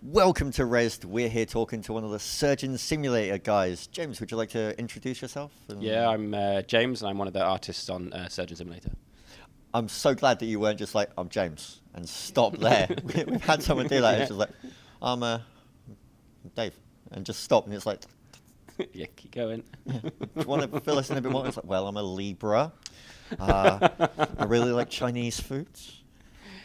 Welcome to Rezzed. We're here talking to one of the Surgeon Simulator guys. James, would you like to introduce yourself? Yeah, I'm James, and I'm one of the artists on Surgeon Simulator. I'm so glad that you weren't just like, I'm James, and stop there. We've had someone do that. Yeah. It's just like, I'm Dave, and just stop. And it's like, yeah, keep going. Yeah. Do you want to fill us in a bit more? It's like, well, I'm a Libra. I really like Chinese foods.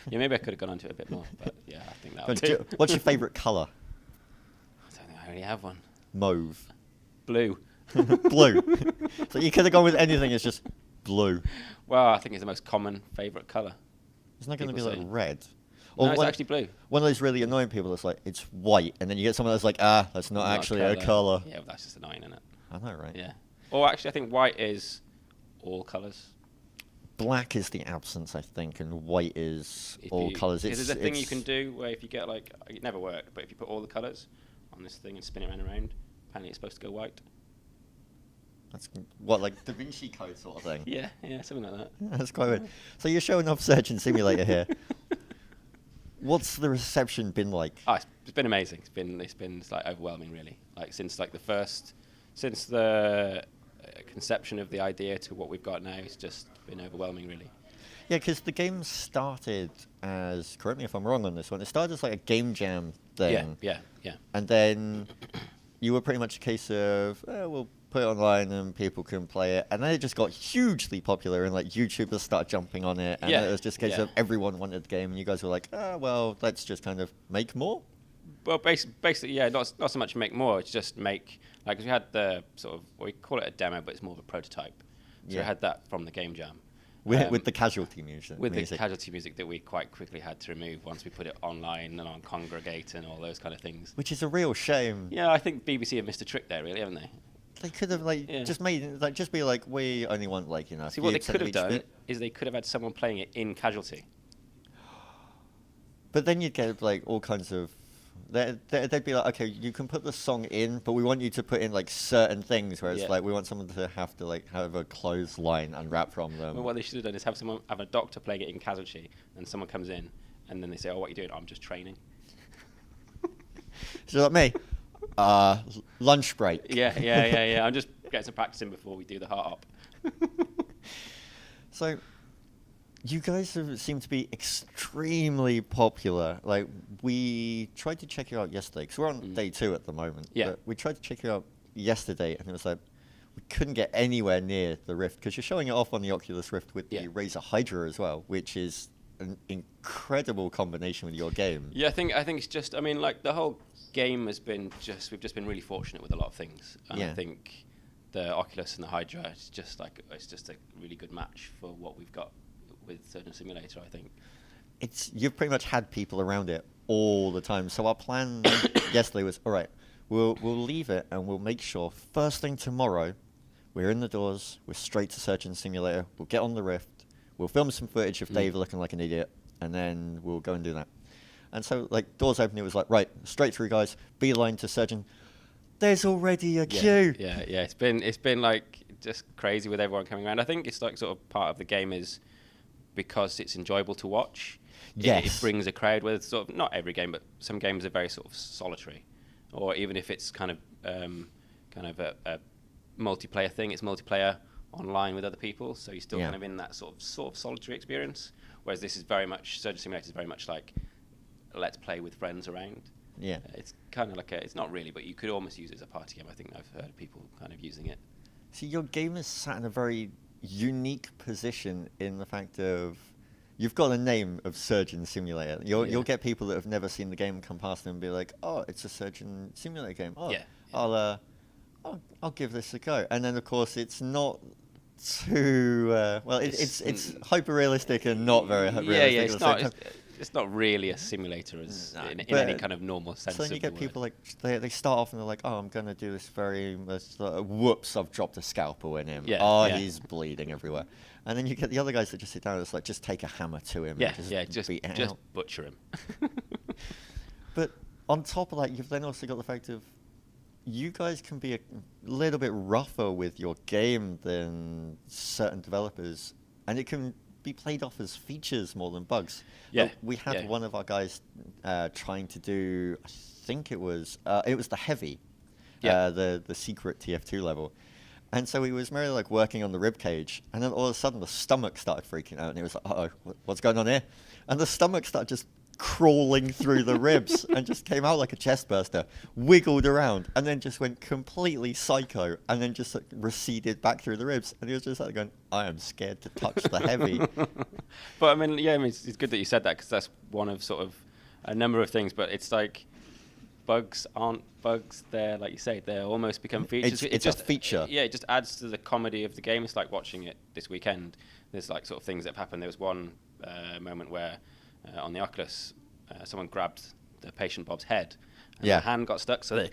Yeah, maybe I could have gone onto it a bit more, but yeah, I think that would do. What's your favourite colour? I don't think I already have one. Mauve. Blue. Blue. So you could have gone with anything, it's just blue. Well, I think it's the most common favourite colour. It's not going to be like red. Or no, it's actually blue. One of those really annoying people that's like, it's white, and then you get someone that's like, that's not actually a colour. Yeah, well, that's just annoying, isn't it? I know, right? Yeah. Or actually, I think white is all colours. Black is the absence, I think, and white is all colours. There's a thing you can do where if you get like, it never worked, but if you put all the colours on this thing and spin it around, apparently it's supposed to go white. That's what, like Da Vinci Code sort of thing? Yeah, something like that. Yeah, that's quite weird. So you're showing off Surgeon Simulator here. What's the reception been like? Oh, it's been amazing. It's been like overwhelming, really. Like since the conception of the idea to what we've got now, it's just been overwhelming, really. Yeah, because the game started as, correct me if I'm wrong on this one, it started as like a game jam thing. Yeah. And then you were pretty much a case of, we'll put it online and people can play it. And then it just got hugely popular and like YouTubers started jumping on it. And it was just a case of everyone wanted the game and you guys were like, well, let's just kind of make more. Well, basically, yeah, not so much make more, it's just make, like, 'cause we had the sort of, we call it a demo, but it's more of a prototype. So we had that from the game jam. With the casualty music. With the casualty music that we quite quickly had to remove once we put it online and on Congregate and all those kind of things. Which is a real shame. Yeah, I think BBC have missed a trick there, really, haven't they? They could have just made it, just be like, we only want See, what they could have done is they could have had someone playing it in casualty. But then you'd get like all kinds of. They'd be like, okay, you can put the song in, but we want you to put in like certain things where it's like we want someone to have to like have a clothesline unwrapped from them. Well, what they should have done is have a doctor playing it in casualty, and someone comes in, and then they say, "Oh, what are you doing?" "I'm just training." So like me, lunch break. Yeah. I'm just getting some practice in before we do the heart op. So. You guys seem to be extremely popular. Like, we tried to check you out yesterday, because we're on day 2 at the moment. Yeah. But we tried to check you out yesterday, and it was like, we couldn't get anywhere near the Rift, because you're showing it off on the Oculus Rift with the Razer Hydra as well, which is an incredible combination with your game. Yeah, I think it's just, I mean, like, the whole game has been we've just been really fortunate with a lot of things. And I think the Oculus and the Hydra, it's just a really good match for what we've got with Surgeon Simulator, I think. You've pretty much had people around it all the time. So our plan yesterday was, all right, we'll leave it and we'll make sure first thing tomorrow we're in the doors, we're straight to Surgeon Simulator, we'll get on the Rift, we'll film some footage of Dave looking like an idiot, and then we'll go and do that. And so like doors open, it was like, right, straight through guys, beeline to Surgeon. There's already a queue. Yeah. It's been like just crazy with everyone coming around. I think it's like sort of part of the game is because it's enjoyable to watch. It brings a crowd with sort of, not every game, but some games are very sort of solitary, or even if it's kind of a multiplayer thing, it's multiplayer online with other people, so you're still kind of in that sort of solitary experience. Whereas this is very much, Surgeon Simulator is very much like let's play with friends around. Yeah, it's kind of like it's not really, but you could almost use it as a party game. I think I've heard people kind of using it. See, your game is sat in a very unique position in the fact of you've got a name of Surgeon Simulator. You'll get people that have never seen the game come past and be like, "Oh, it's a Surgeon Simulator game. Oh, I'll give this a go." And then of course it's not too it's hyper realistic and not very realistic. It's not really a simulator in any kind of normal sense. So then you get people like they start off and they're like, "Oh, I'm going to do this very whoops! I've dropped a scalpel in him. He's bleeding everywhere." And then you get the other guys that just sit down and it's like, "Just take a hammer to him. Just butcher him." But on top of that, you've then also got the fact of you guys can be a little bit rougher with your game than certain developers, and it can be played off as features more than bugs. Yeah. We had one of our guys trying to do, I think it was the heavy, the secret TF2 level. And so he was merely like working on the rib cage, and then all of a sudden the stomach started freaking out, and he was like, "Uh-oh, what's going on here?" And the stomach started just crawling through the ribs and just came out like a chest burster, wiggled around, and then just went completely psycho, and then just like, receded back through the ribs. And he was just like going, "I am scared to touch the heavy." But I mean, it's good that you said that, because that's one of sort of a number of things. But it's like, bugs aren't bugs. They're, like you say, they're almost become features. It's just a feature. Yeah, it just adds to the comedy of the game. It's like watching it this weekend. There's like sort of things that have happened. There was one moment where on the Oculus, someone grabbed the patient Bob's head, and the hand got stuck, so they're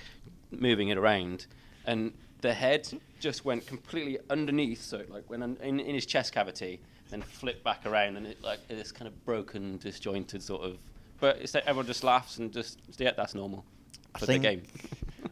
moving it around, and the head just went completely underneath, so it like went in his chest cavity, then flipped back around, and it like this kind of broken, disjointed sort of. But it's like everyone just laughs and just that's normal for the game.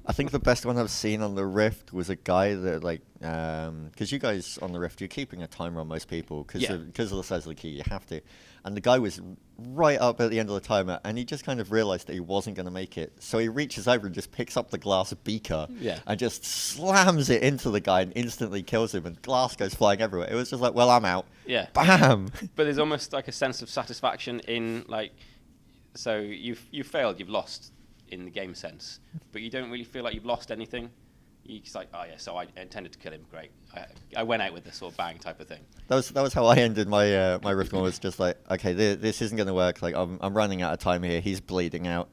I think the best one I've seen on the Rift was a guy that like, because you guys on the Rift, you're keeping a timer on most people because of the size of the key, you have to. And the guy was right up at the end of the timer, and he just kind of realized that he wasn't going to make it. So he reaches over and just picks up the glass beaker and just slams it into the guy and instantly kills him, and glass goes flying everywhere. It was just like, well, I'm out. Yeah. Bam! But there's almost like a sense of satisfaction in like, so you've failed, you've lost in the game sense, but you don't really feel like you've lost anything. You're just like, oh yeah, so I intended to kill him, great. I went out with this sort of bang type of thing. That was how I ended my my Rift one. Was just like, okay, this isn't going to work. Like I'm running out of time here. He's bleeding out.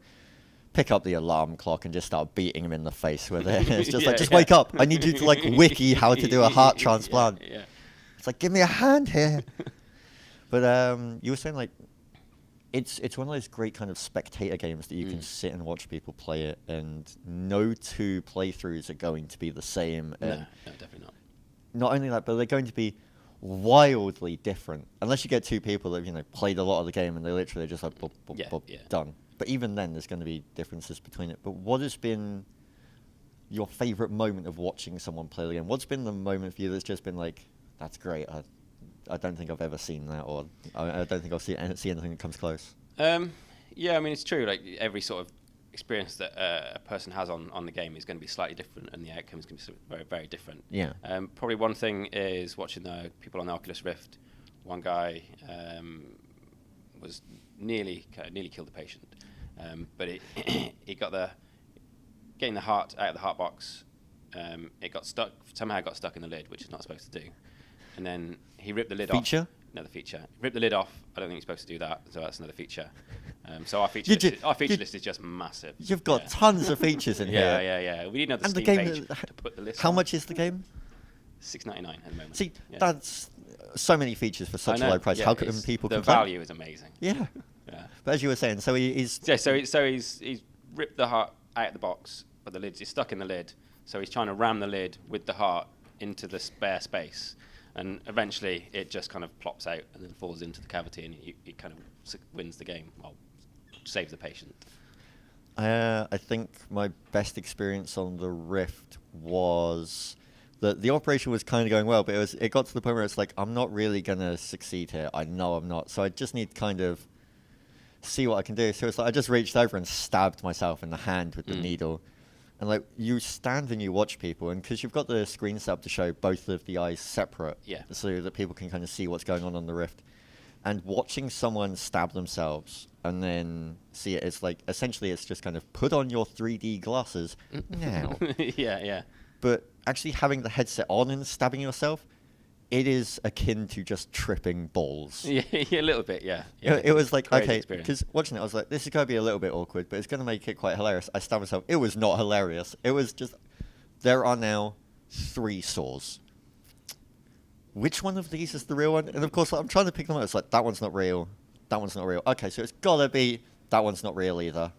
Pick up the alarm clock and just start beating him in the face with it. It's just like, just wake up. I need you to like wiki how to do a heart transplant. Yeah. It's like, give me a hand here. But you were saying like, it's one of those great kind of spectator games that you can sit and watch people play it, and no two playthroughs are going to be the same. No, definitely not. Not only that, but they're going to be wildly different, unless you get two people that played a lot of the game and they literally just like done. But even then, there's going to be differences between it. But what has been your favorite moment of watching someone play the game? What's been the moment for you that's just been like, that's great? I don't think I've ever seen that, or I don't think I'll see anything that comes close. Yeah, I mean, it's true. Like every sort of experience that a person has on the game is going to be slightly different, and the outcome is going to be very, very different. Yeah. Probably one thing is watching the people on the Oculus Rift. One guy was nearly killed the patient, but he got getting the heart out of the heart box. It got stuck. Somehow got stuck in the lid, which it's not supposed to do. And then he ripped the lid off. Another feature. Ripped the lid off. I don't think he's supposed to do that, so that's another feature. So our feature list is just massive. You've got tons of features in here. Yeah. We need another Steam page to put the list. How much is the game? $6.99 at the moment. See, that's so many features for such a low price. Yeah, how can people? The value is amazing. Yeah. But as you were saying, so he's he's ripped the heart out of the box, but the lid's stuck in the lid. So he's trying to ram the lid with the heart into the spare space. And eventually, it just kind of plops out and then falls into the cavity, and he kind of wins the game. Well, saves the patient. I think my best experience on the Rift was that the operation was kind of going well, but it got to the point where it's like, I'm not really going to succeed here. I know I'm not. So I just need to kind of see what I can do. So it's like I just reached over and stabbed myself in the hand with the needle. And like you stand and you watch people, and because you've got the screen set up to show both of the eyes separate, so that people can kind of see what's going on the Rift, and watching someone stab themselves and then see it, it's like essentially it's just kind of put on your 3D glasses now. Yeah. But actually having the headset on and stabbing yourself, it is akin to just tripping balls. Yeah, a little bit, yeah. It was like, okay, experience. because watching it, I was like, this is going to be a little bit awkward, but it's going to make it quite hilarious. I stabbed myself. It was not hilarious. It was just, there are now 3 saws. Which one of these is the real one? And of course, I'm trying to pick them up. It's like, that one's not real. That one's not real. Okay, so it's got to be, that one's not real either.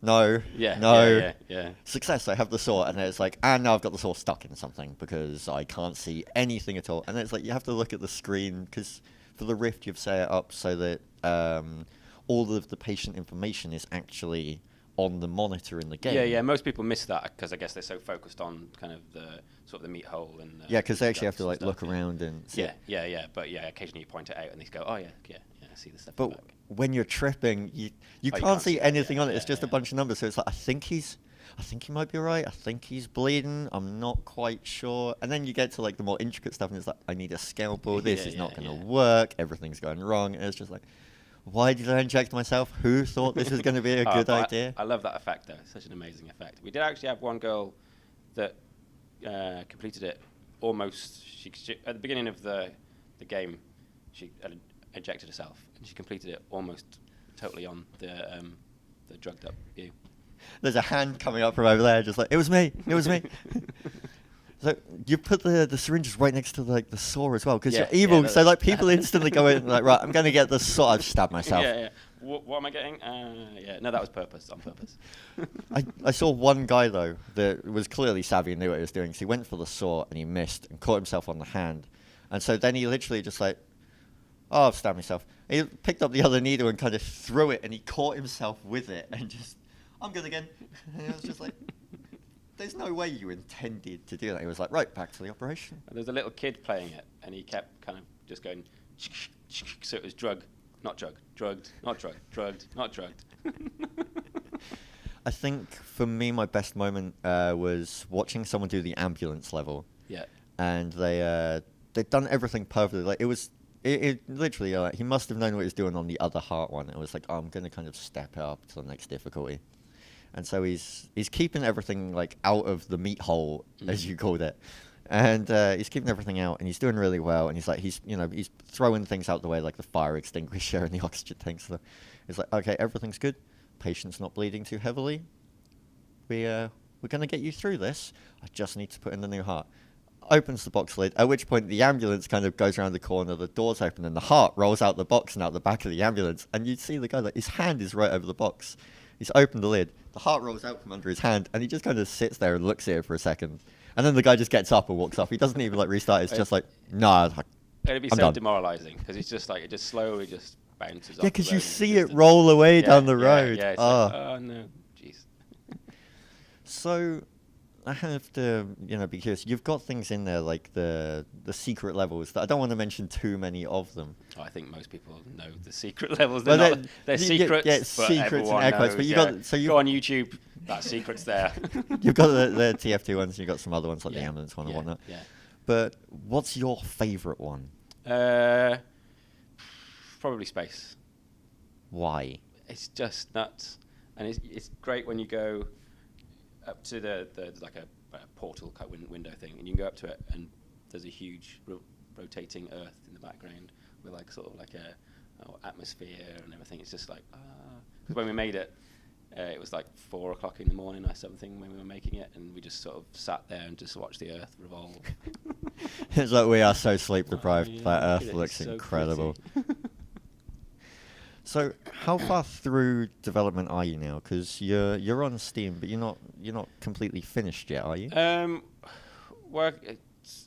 No. Yeah. Success, I have the saw, and then it's like, and now I've got the saw stuck in something because I can't see anything at all. And then it's like, you have to look at the screen, because for the Rift, you've set it up so that all of the patient information is actually on the monitor in the game. Yeah. Most people miss that because I guess they're so focused on kind of the sort of the meat hole and because they actually have to guts like and look stuff, around and see it. Yeah. But occasionally you point it out and they go, oh yeah, I see the stuff. But back. when you're tripping, you you can't see that, anything on it. It's yeah, just a bunch of numbers. So it's like, I think he might be alright. I think he's bleeding. I'm not quite sure. And then you get to like the more intricate stuff, and it's like, I need a scalpel. This is not going to work. Everything's going wrong. And it's just like, why did I inject myself? Who thought this was going to be a good idea? I love that effect though. It's such an amazing effect. We did actually have one girl that completed it almost. She at the beginning of the game, she injected herself, and she completed it almost totally on the drugged up view. There's a hand coming up from over there, just like, it was me. So you put the syringes right next to like the saw as well, because you're evil. So like people instantly go in like, right, I'm going to get the saw. I've stabbed myself. Yeah. What am I getting? No, that was on purpose. I saw one guy though that was clearly savvy and knew what he was doing. So he went for the saw and he missed and caught himself on the hand. And so then he literally just like, oh, I've stabbed myself. He picked up the other needle and kind of threw it, and he caught himself with it and just, I'm good again. And it was just like, there's no way you intended to do that. He was like, right, back to the operation. And there's a little kid playing it, and he kept kind of just going, so it was drugged, not drugged, not drugged. I think for me, my best moment was watching someone do the ambulance level. Yeah. And they'd done everything perfectly. Like it literally, like, he must have known what he was doing on the other heart one. It was like, oh, I'm going to kind of step it up to the next difficulty. And so he's keeping everything like out of the meat hole, as you called it, and he's keeping everything out, and he's doing really well. And he's like, he's throwing things out the way, like the fire extinguisher and the oxygen tank. So he's like, okay, everything's good. Patient's not bleeding too heavily. We're gonna get you through this. I just need to put in the new heart. Opens the box lid, at which point the ambulance kind of goes around the corner, the doors open, and the heart rolls out the box and out the back of the ambulance. And you see the guy, like, his hand is right over the box. He's opened the lid, the heart rolls out from under his hand, and he just kind of sits there and looks at it for a second. And then the guy just gets up and walks off. He doesn't even like restart. It's just like, nah, it'd be so demoralizing, because it's just like, it just slowly just bounces off. Yeah, because you see it roll away down the road. Yeah, it's like, oh no, jeez. So I have to, be curious. You've got things in there like the secret levels that I don't want to mention too many of them. Oh, I think most people know the secret levels. They're secrets. Yeah, but secrets and air quotes. But you go on YouTube. That secret's there. You've got the TF2 ones. You've got some other ones like the ambulance one and whatnot. Yeah. But what's your favourite one? Probably space. Why? It's just nuts, and it's great when you go up to the like a portal kind of window thing, and you can go up to it, and there's a huge rotating Earth in the background with like sort of like a atmosphere and everything. It's just like when we made it, it was like 4 o'clock in the morning or something when we were making it, and we just sort of sat there and just watched the Earth revolve. It's like we are so sleep deprived. That Earth looks so incredible. So, how far through development are you now? Because you're on Steam, but you're not completely finished yet, are you? Well, it's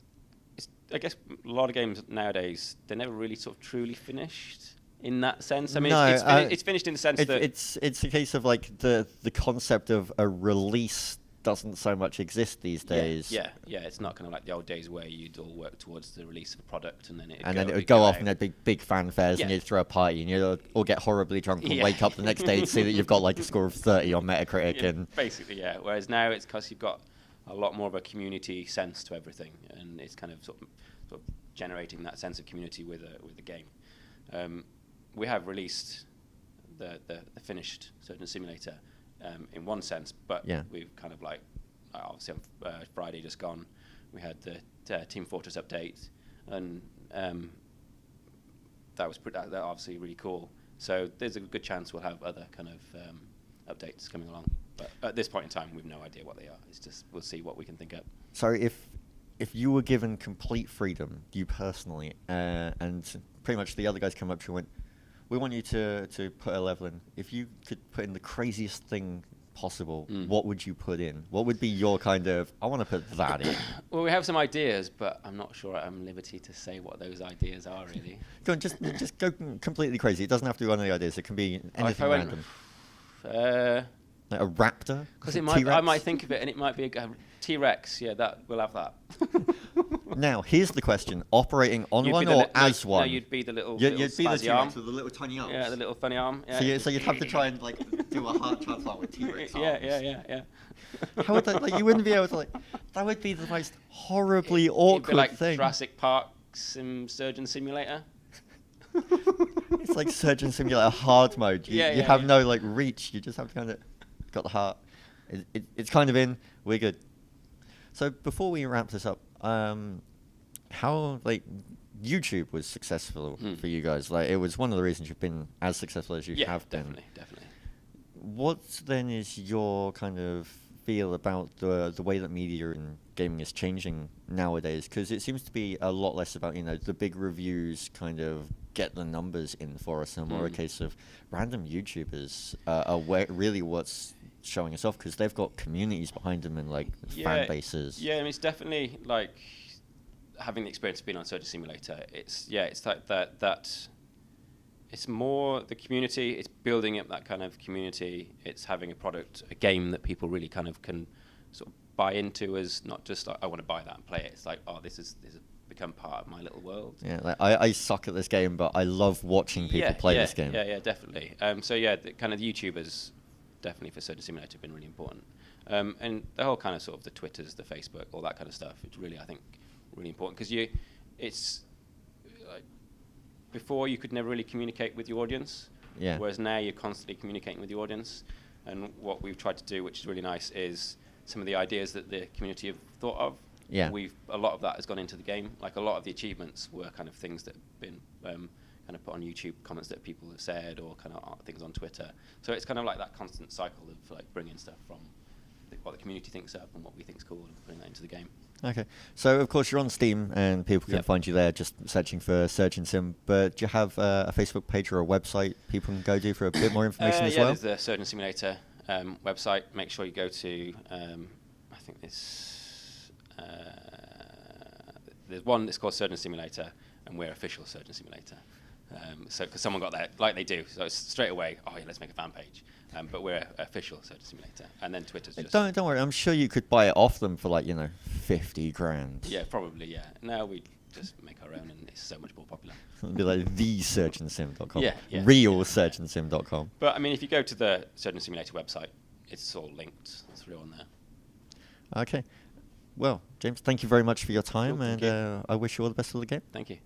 I guess a lot of games nowadays, they're never really sort of truly finished in that sense. I mean, no, it's finished in the sense that it's a case of like the concept of a release doesn't so much exist these days. Yeah. It's not kind of like the old days where you'd all work towards the release of a product and then it would go off and there'd be big fanfares and you'd throw a party and you'd all get horribly drunk and wake up the next day to see that you've got like a score of 30 on Metacritic. And basically, yeah. Whereas now it's because you've got a lot more of a community sense to everything, and it's kind of sort of generating that sense of community with the game. We have released the finished Surgeon Simulator in one sense, but we've kind of like obviously on Friday just gone, we had the Team Fortress update, and that was that obviously really cool. So there's a good chance we'll have other kind of updates coming along. But at this point in time, we've no idea what they are. It's just we'll see what we can think up. So if you were given complete freedom, you personally, and pretty much the other guys come up to you and went, we want you to put a level in. If you could put in the craziest thing possible, what would you put in? What would be your kind of, I want to put that in? Well, we have some ideas, but I'm not sure I'm at liberty to say what those ideas are, really. Go on, just go completely crazy. It doesn't have to be one of the ideas. It can be anything random. Like a raptor? Because I might think of it, and it might be a T-Rex. Yeah, that we'll have that. Now, here's the question: operating on one or as one? No, you'd be the little. You'd be the arm. T-Rex with the little tiny arms. Yeah, the little funny arm. Yeah. So you'd have to try and like do a heart transplant with T-Rex arms. Yeah. How would that? Like, you wouldn't be able to like. That would be the most horribly awkward it'd be like thing. Jurassic Park Surgeon Simulator. It's like Surgeon Simulator hard mode. You have no like reach. You just have to kind of got the heart. It's kind of in. We're good. So before we wrap this up, how like YouTube was successful for you guys? Like it was one of the reasons you've been as successful as you have been. Definitely. What then is your kind of feel about the way that media and gaming is changing nowadays? Because it seems to be a lot less about the big reviews kind of get the numbers in for us, and more a case of random YouTubers are really what's showing us off, because they've got communities behind them and like fan bases. Yeah, I mean, it's definitely like having the experience of being on Surgeon Simulator. It's like that. It's more the community. It's building up that kind of community. It's having a product, a game that people really kind of can sort of buy into, as not just like, I want to buy that and play it. It's like, oh, this has become part of my little world. Yeah, like I suck at this game, but I love watching people play this game. Yeah, definitely. So yeah, the kind of the YouTubers definitely for Surgeon Simulator have been really important. And the whole kind of sort of the Twitters, the Facebook, all that kind of stuff. It's really, I think, really important, because it's like before you could never really communicate with your audience. Yeah. Whereas now you're constantly communicating with the audience. And what we've tried to do, which is really nice, is some of the ideas that the community have thought of. Yeah. A lot of that has gone into the game. Like a lot of the achievements were kind of things that have been kind of put on YouTube, comments that people have said, or kind of things on Twitter. So it's kind of like that constant cycle of like bringing stuff from what the community thinks up and what we think is cool, and putting that into the game. Okay. So of course you're on Steam and people can find you there just searching for Surgeon Sim. But do you have a Facebook page or a website people can go to for a bit more information as well? Yeah, there's the Surgeon Simulator website. Make sure you go to I think there's one that's called Surgeon Simulator, and we're official Surgeon Simulator. So because someone got that, like they do, so it's straight away, oh yeah, let's make a fan page. But we're official Surgeon Simulator, and then Twitter's just. Don't worry, I'm sure you could buy it off them for like 50 grand. Yeah, probably. Yeah. Now we just make our own, and it's so much more popular. It'd be like thesurgeonsim.com. Yeah. Realsurgeonsim.com. But I mean, if you go to the Surgeon Simulator website, it's all linked through on there. Okay. Well, James, thank you very much for your time, Cool, and I wish you all the best of the game. Thank you.